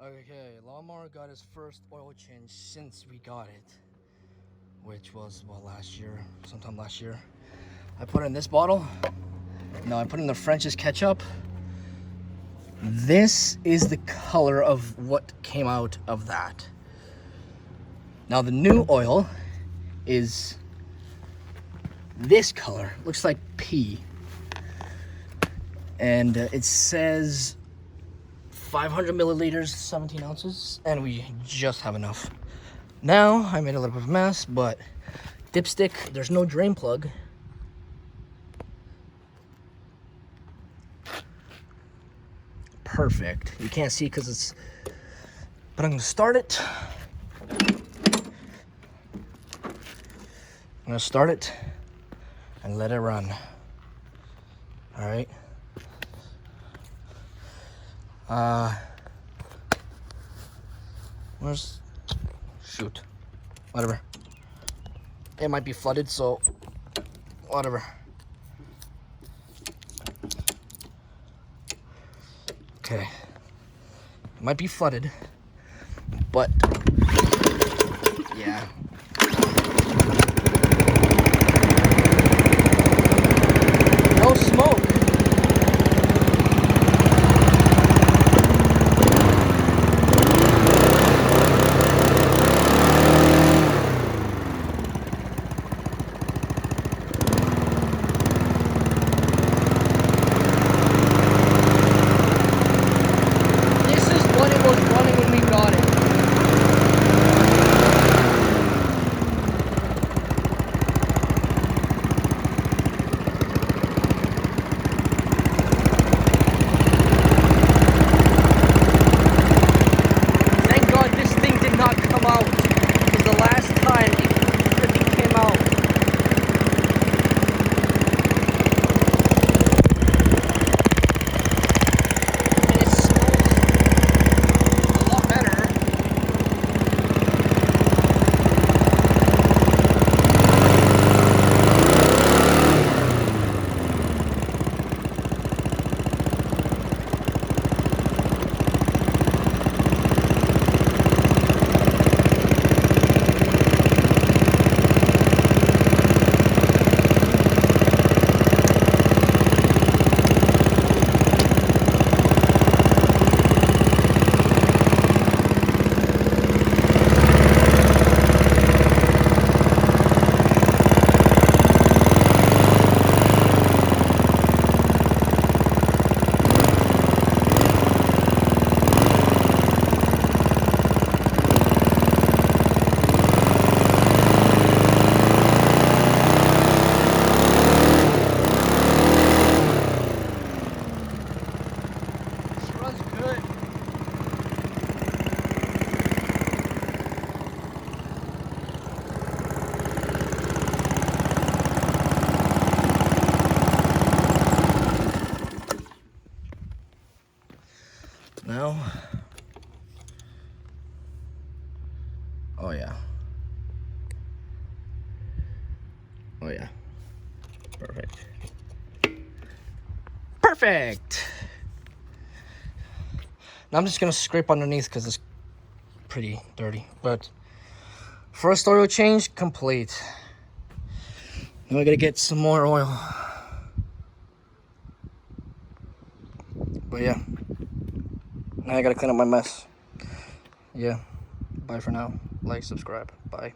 Okay, Lawnmower got his first oil change since we got it, which was, well, sometime last year. I put it in this bottle. No, I put in the French's ketchup. This is the color of what came out of that. Now the new oil is this color. Looks like pea. And it says 500 milliliters, 17 ounces, and we just have enough. Now, I made a little bit of a mess, but dipstick, there's no drain plug. Perfect. You can't see because it's, but I'm gonna start it. I'm gonna start it and let it run. All right. Shoot, whatever. It might be flooded, so whatever. Okay, it might be flooded, but yeah. No smoke. Now, oh yeah, perfect. Now I'm just gonna scrape underneath because it's pretty dirty, but first oil change complete. Now I gotta get some more oil, but yeah, now I gotta clean up my mess. Yeah, bye for now. Like, subscribe, bye.